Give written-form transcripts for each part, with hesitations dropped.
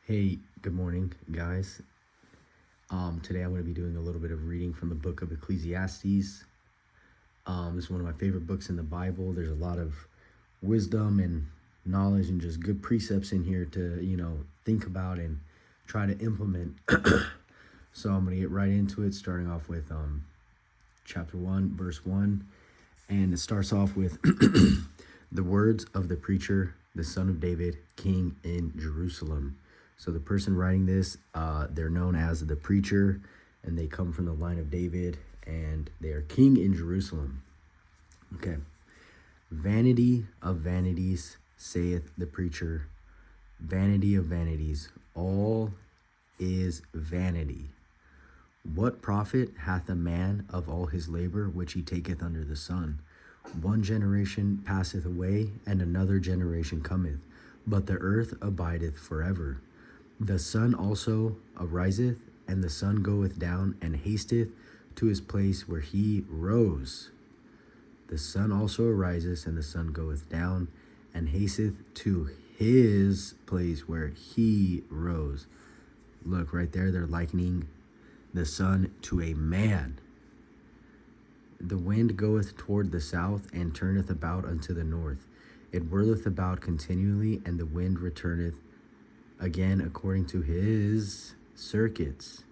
Hey, good morning, guys. Today I'm going to be doing a little bit of reading from the book of Ecclesiastes. It's one of my favorite books in the Bible. There's a lot of wisdom and knowledge and just good precepts in here to, think about and try to implement. So I'm going to get right into it, starting off with chapter 1, verse 1. And it starts off with the words of the preacher, the son of David, king in Jerusalem. So the person writing this, they're known as the preacher, and they come from the line of David, and they are king in Jerusalem. Okay. Vanity of vanities, saith the preacher. Vanity of vanities, all is vanity. What profit hath a man of all his labor which he taketh under the sun? One generation passeth away, and another generation cometh, but the earth abideth forever. The sun also ariseth, and the sun goeth down, and hasteth to his place where he rose. The sun also arises, and the sun goeth down, and hasteth to his place where he rose. Look, right there, they're likening the sun to a man. The wind goeth toward the south, and turneth about unto the north. It whirleth about continually, and the wind returneth again according to his circuits.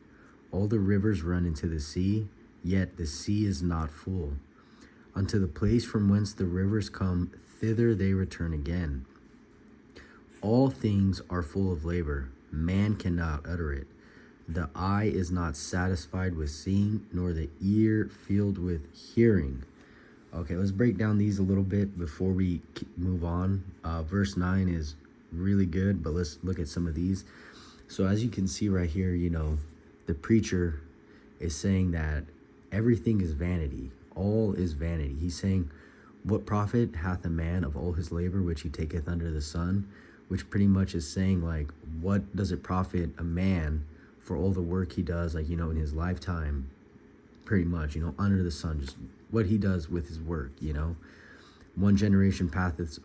All the rivers run into the sea, yet the sea is not full. Unto the place from whence the rivers come, thither they return again. All things are full of labor, man cannot utter it. The eye is not satisfied with seeing, nor the ear filled with hearing. Okay, let's break down these a little bit before we move on. Verse 9 is really good, but let's look at some of these. So as you can see right here, the preacher is saying that everything is vanity. All is vanity. He's saying, what profit hath a man of all his labor which he taketh under the sun? Which pretty much is saying, like, what does it profit a man for all the work he does, like, in his lifetime, pretty much, under the sun, just what he does with his work, One generation passeth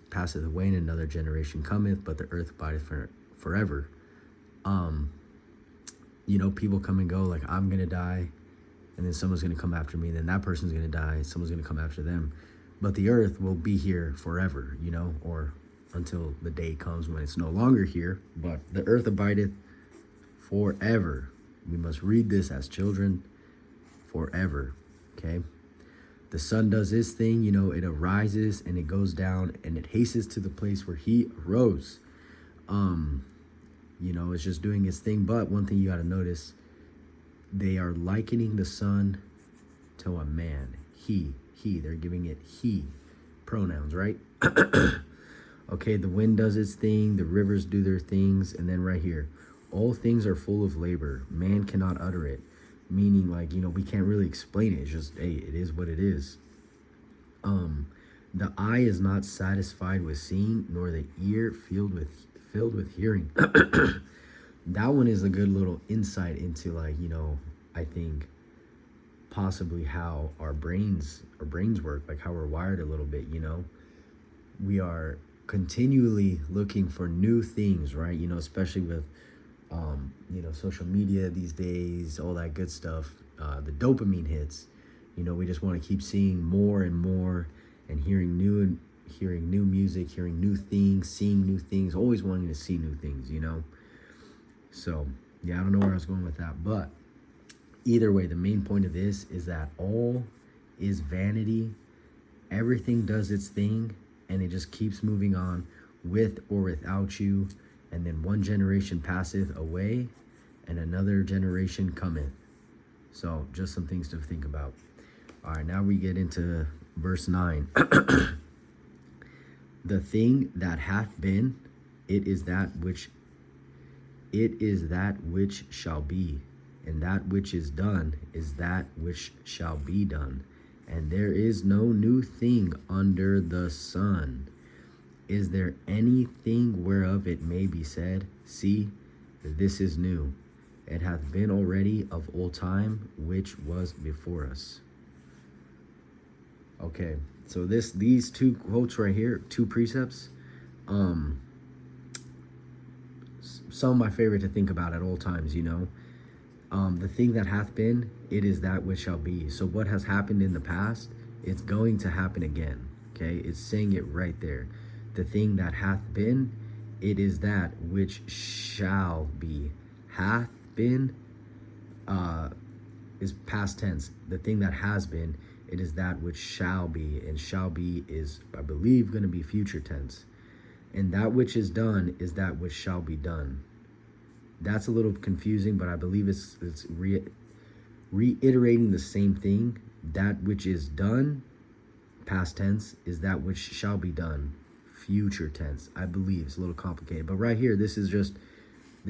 away, and another generation cometh, but the earth abideth forever. People come and go, like, I'm going to die, and then someone's going to come after me, and then that person's going to die, someone's going to come after them. But the earth will be here forever, or until the day comes when it's no longer here. But the earth abideth forever. We must read this as children, forever, okay? The sun does its thing, it arises and it goes down and it hastens to the place where he arose. It's just doing its thing. But one thing you got to notice, they are likening the sun to a man. He, they're giving it he pronouns, right? Okay, the wind does its thing, the rivers do their things, and then right here, all things are full of labor, man cannot utter it. Meaning, like, we can't really explain it. It's just, hey, it is what it is. The eye is not satisfied with seeing, nor the ear filled with hearing. That one is a good little insight into, like, I think possibly how our brains work, like how we're wired a little bit. We are continually looking for new things, right? Especially with social media these days, all that good stuff, the dopamine hits. We just want to keep seeing more and more, and hearing new music, hearing new things, seeing new things, always wanting to see new things. So yeah, I don't know where I was going with that, but either way, the main point of this is that all is vanity. Everything does its thing, and it just keeps moving on with or without you. And then one generation passeth away, and another generation cometh. So just some things to think about. All right, now we get into verse 9. The thing that hath been, it is that which shall be, and that which is done is that which shall be done. And there is no new thing under the sun. Is there anything whereof it may be said, see, this is new? It hath been already of old time, which was before us. Okay, so these two quotes right here, two precepts, some of my favorite to think about at all times, you know. The thing that hath been, it is that which shall be. So what has happened in the past, it's going to happen again. Okay, it's saying it right there. The thing that hath been, it is that which shall be. Hath been is past tense. The thing that has been, it is that which shall be. And shall be is, I believe, going to be future tense. And that which is done is that which shall be done. That's a little confusing, but I believe it's reiterating the same thing. That which is done, past tense, is that which shall be done, future tense. I believe it's a little complicated, but right here, this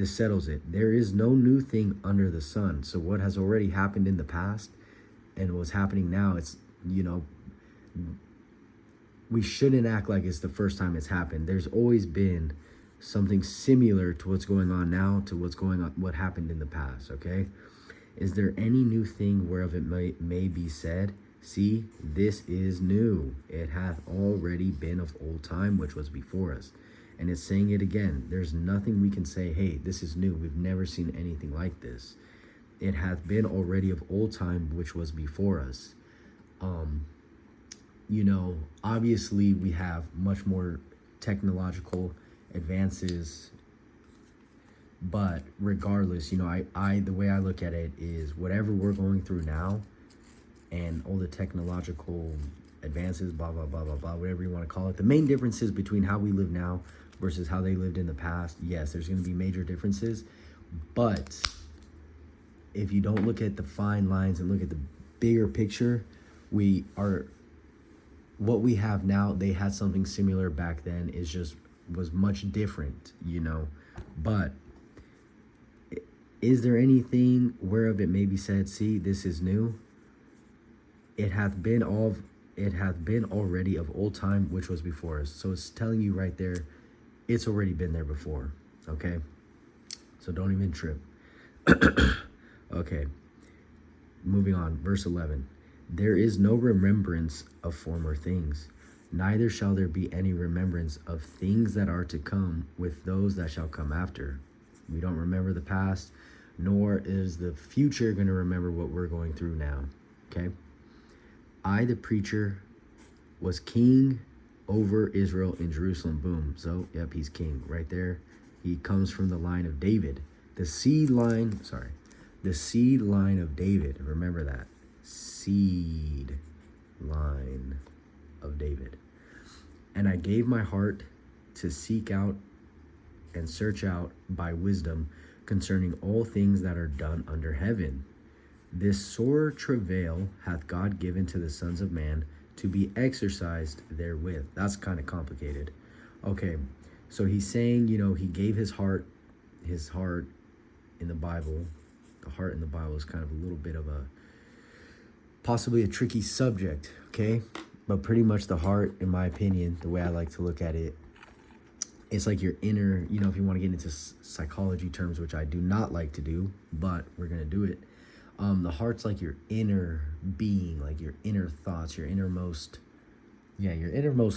settles it. There is no new thing under the sun. So what has already happened in the past and what's happening now, it's, you know, we shouldn't act like it's the first time it's happened. There's always been something similar to what's going on now, to what happened in the past. Okay, is there any new thing whereof it may be said, see, this is new, it hath already been of old time, which was before us? And it's saying it again. There's nothing we can say, hey, this is new, we've never seen anything like this. It hath been already of old time, which was before us. You know, obviously we have much more technological advances, but regardless, you know, I the way I look at it is whatever we're going through now and all the technological advances, blah blah blah blah blah, whatever you want to call it, the main differences between how we live now versus how they lived in the past, yes, there's going to be major differences, but if you don't look at the fine lines and look at the bigger picture, what we have now, they had something similar back then, was much different, you know. But is there anything whereof it may be said, see, this is new? It hath been already of old time, which was before us. So it's telling you right there, it's already been there before. Okay, so don't even trip. Okay, moving on, verse 11. There is no remembrance of former things, neither shall there be any remembrance of things that are to come with those that shall come after. We don't remember the past, nor is the future going to remember what we're going through now. Okay? I, the preacher, was king over Israel in Jerusalem. Boom. So, yep, he's king right there. He comes from the line of David. The seed line of David. Remember that. Seed line of David. And I gave my heart to seek out and search out by wisdom concerning all things that are done under heaven. This sore travail hath God given to the sons of man to be exercised therewith. That's kind of complicated. Okay, so he's saying, you know, he gave his heart in the Bible. The heart in the Bible is kind of a little bit of possibly a tricky subject, okay? But pretty much the heart, in my opinion, the way I like to look at it, it's like your inner, you know, if you want to get into psychology terms, which I do not like to do, but we're going to do it. The heart's like your inner being, like your inner thoughts, your innermost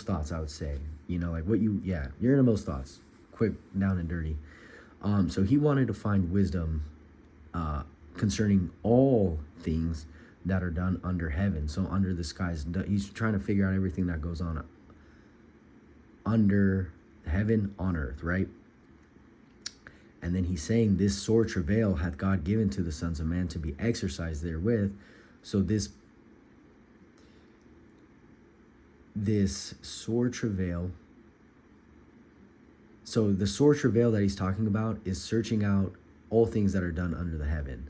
thoughts, I would say. You know, like your innermost thoughts, quick, down and dirty. So he wanted to find wisdom concerning all things that are done under heaven. So under the skies, he's trying to figure out everything that goes on under heaven, on earth, right? And then he's saying, this sore travail hath God given to the sons of man to be exercised therewith. So this sore travail, so the sore travail that he's talking about is searching out all things that are done under the heaven.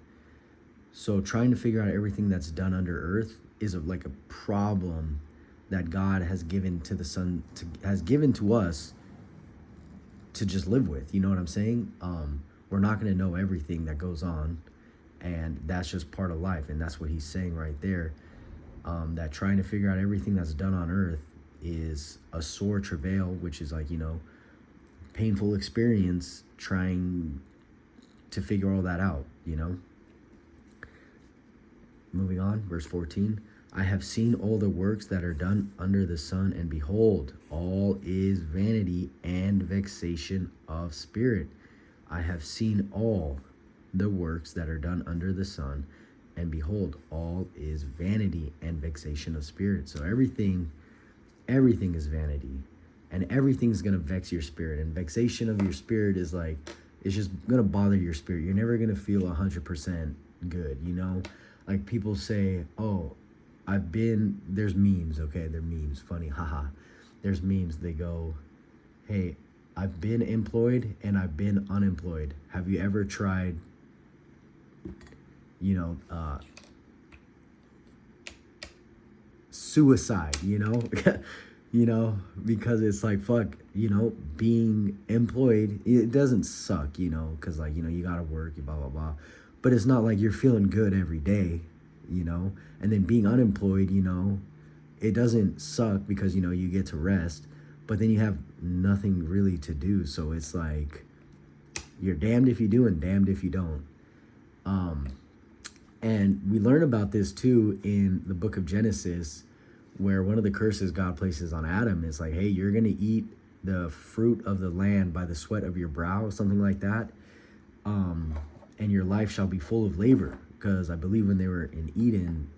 So trying to figure out everything that's done under earth is like a problem that God has given to the Son, has given to us to just live with. You know what I'm saying? We're not going to know everything that goes on, and that's just part of life. And that's what he's saying right there. That trying to figure out everything that's done on earth is a sore travail, which is like, you know, painful experience trying to figure all that out, you know. Moving on, verse 14. I have seen all the works that are done under the sun, and behold, all is vanity and vexation of spirit. I have seen all the works that are done under the sun, and behold, all is vanity and vexation of spirit. So everything is vanity, and everything's gonna vex your spirit. And vexation of your spirit is like, it's just gonna bother your spirit. You're never gonna feel 100% good, you know? Like people say, oh, there's memes, okay? They're memes, funny, haha. There's memes, they go, hey, I've been employed and I've been unemployed. Have you ever tried, suicide, because it's like, fuck, being employed, it doesn't suck, because like, you gotta work, blah, blah, blah. But it's not like you're feeling good every day, and then being unemployed, it doesn't suck because, you get to rest, but then you have nothing really to do. So it's like, you're damned if you do and damned if you don't. And we learn about this too in the book of Genesis, where one of the curses God places on Adam is like, hey, you're going to eat the fruit of the land by the sweat of your brow, something like that. And your life shall be full of labor. Because I believe when they were in Eden,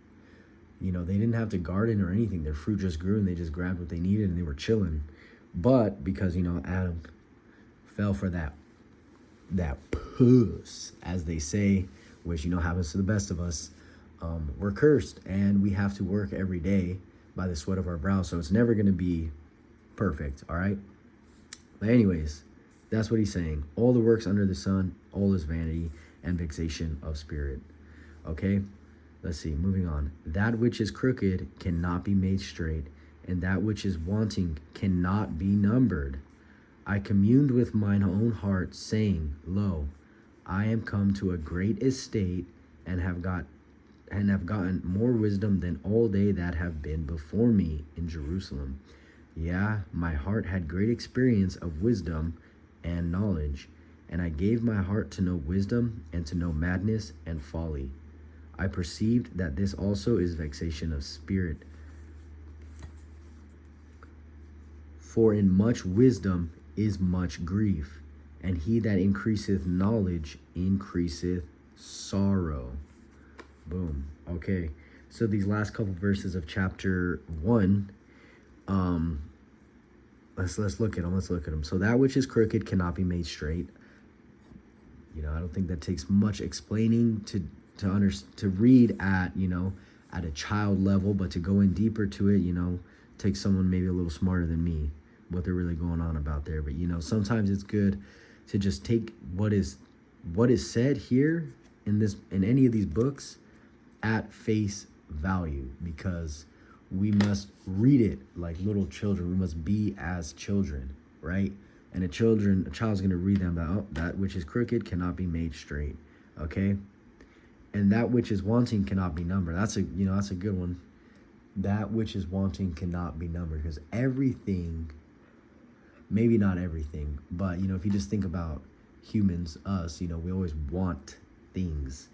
they didn't have to garden or anything. Their fruit just grew and they just grabbed what they needed and they were chilling. But because, Adam fell for that puss, as they say, which, happens to the best of us, we're cursed and we have to work every day by the sweat of our brow. So it's never going to be perfect, all right? But anyways, that's what he's saying. All the works under the sun, all is vanity and vexation of spirit. Okay, let's see, moving on. That which is crooked cannot be made straight, and that which is wanting cannot be numbered. I communed with mine own heart, saying, lo, I am come to a great estate, and have gotten more wisdom than all they that have been before me in Jerusalem. Yeah, my heart had great experience of wisdom and knowledge, and I gave my heart to know wisdom and to know madness and folly. I perceived that this also is vexation of spirit. For in much wisdom is much grief, and he that increaseth knowledge increaseth sorrow. Boom. Okay. So these last couple verses of chapter 1, let's look at them. So that which is crooked cannot be made straight. I don't think that takes much explaining to read at, at a child level, but to go in deeper to it, takes someone maybe a little smarter than me, what they're really going on about there. But, sometimes it's good to just take what is said here in any of these books at face value, because we must read it like little children. We must be as children, right? And a child's going to read them that which is crooked cannot be made straight. Okay? And that which is wanting cannot be numbered. That's a good one. That which is wanting cannot be numbered, because everything, maybe not everything, but if you just think about humans, us, we always want things,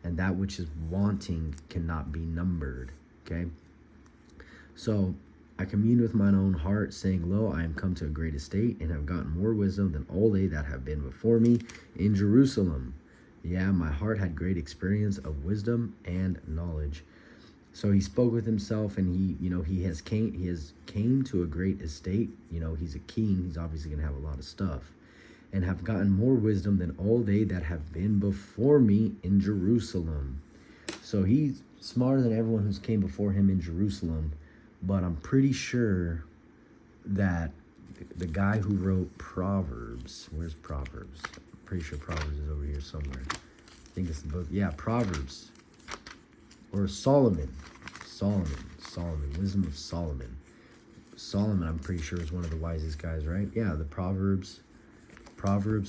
and that which is wanting cannot be numbered. Okay? So I commune with mine own heart, saying, lo, I am come to a great estate, and have gotten more wisdom than all they that have been before me in Jerusalem. Yeah, my heart had great experience of wisdom and knowledge. So he spoke with himself, and he has came to a great estate. He's a king. He's obviously going to have a lot of stuff, and have gotten more wisdom than all they that have been before me in Jerusalem. So he's smarter than everyone who's came before him in Jerusalem. But I'm pretty sure that the guy who wrote Proverbs, where's Proverbs? I'm pretty sure Proverbs is over here somewhere. I think it's the book. Yeah, Proverbs. Or Solomon. Wisdom of Solomon. Solomon, I'm pretty sure, is one of the wisest guys, right? Yeah, the Proverbs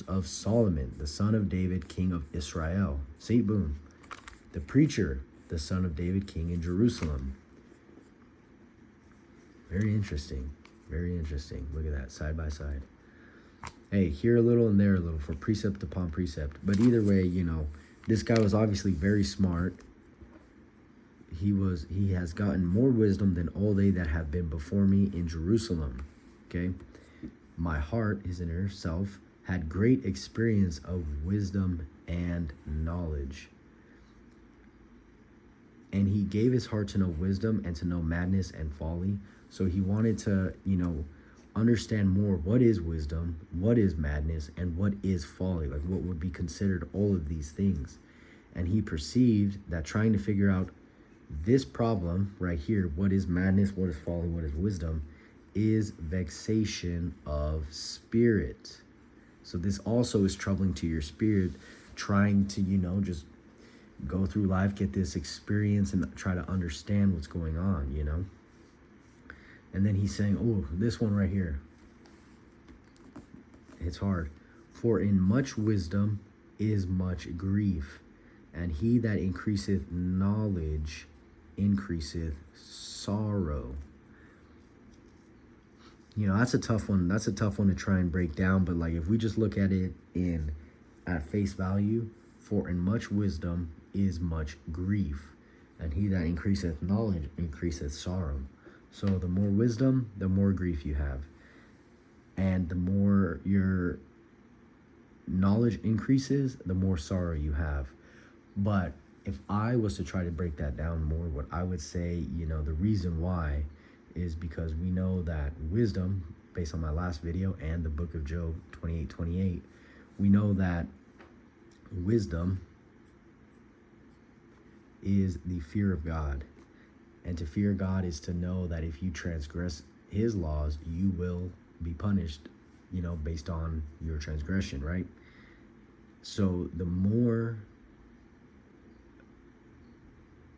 of Solomon, the son of David, king of Israel. See, boom. The preacher, the son of David, king in Jerusalem. Very interesting. Look at that, side by side. Hey, here a little and there a little, for precept upon precept. But either way, this guy was obviously very smart. He has gotten more wisdom than all they that have been before me in Jerusalem. Okay? My heart, his inner self, had great experience of wisdom and knowledge. And he gave his heart to know wisdom and to know madness and folly. So he wanted to, understand more what is wisdom, what is madness, and what is folly, like what would be considered all of these things. And he perceived that trying to figure out this problem right here, what is madness, what is folly, what is wisdom, is vexation of spirit. So this also is troubling to your spirit, trying to, just go through life, get this experience, and try to understand what's going on, And then he's saying, oh, this one right here, it's hard. For in much wisdom is much grief, and he that increaseth knowledge increaseth sorrow. That's a tough one. That's a tough one to try and break down. But like, if we just look at it at face value, for in much wisdom is much grief, and he that increaseth knowledge increaseth sorrow. So the more wisdom, the more grief you have, and the more your knowledge increases, the more sorrow you have. But if I was to try to break that down more, what I would say, the reason why is because we know that wisdom, based on my last video and the book of Job 28:28, we know that wisdom is the fear of God. And to fear God is to know that if you transgress his laws, you will be punished, based on your transgression, right? So the more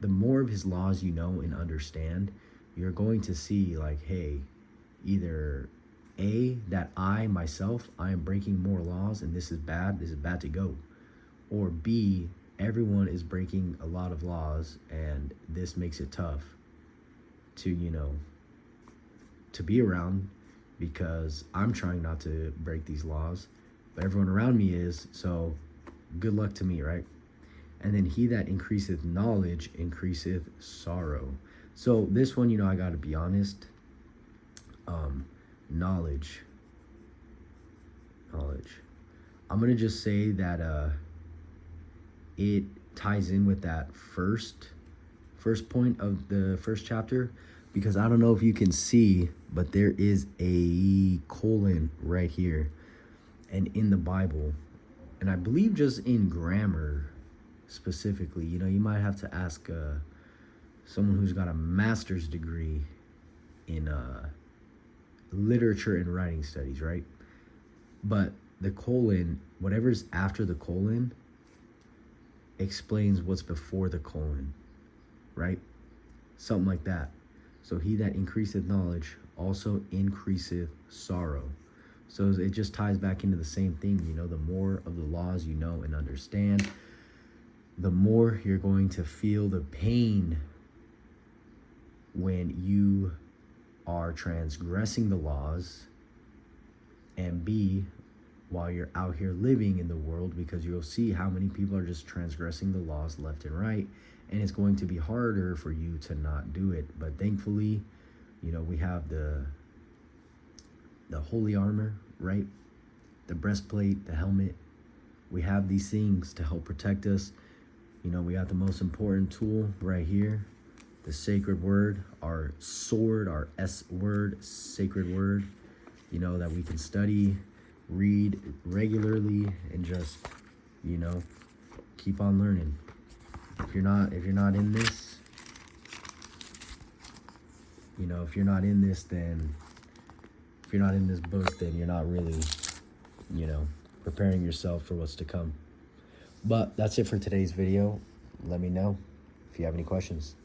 of his laws you know and understand, you're going to see like, hey, either A, that I myself, I am breaking more laws and this is bad to go. Or B, everyone is breaking a lot of laws and this makes it tough to, to be around, because I'm trying not to break these laws, but everyone around me is, so good luck to me, right? And then he that increaseth knowledge increaseth sorrow. So this one, I got to be honest, knowledge. I'm going to just say that it ties in with that first point of the first chapter, because I don't know if you can see, but there is a colon right here. And in the Bible, and I believe just in grammar specifically, you might have to ask someone who's got a master's degree in literature and writing studies, right? But the colon, whatever's after the colon, explains what's before the colon, right? Something like that. So he that increaseth knowledge also increaseth sorrow. So it just ties back into the same thing, the more of the laws you know and understand, the more you're going to feel the pain when you are transgressing the laws, and B, while you're out here living in the world, because you'll see how many people are just transgressing the laws left and right, and it's going to be harder for you to not do it. But thankfully, we have the holy armor, right? The breastplate, the helmet. We have these things to help protect us. We got the most important tool right here, the sacred word, our sword, our S word, sacred word, that we can study, read regularly, and just, keep on learning. If you're not in this, if you're not in this, then if you're not in this book, then you're not really, preparing yourself for what's to come. But that's it for today's video. Let me know if you have any questions.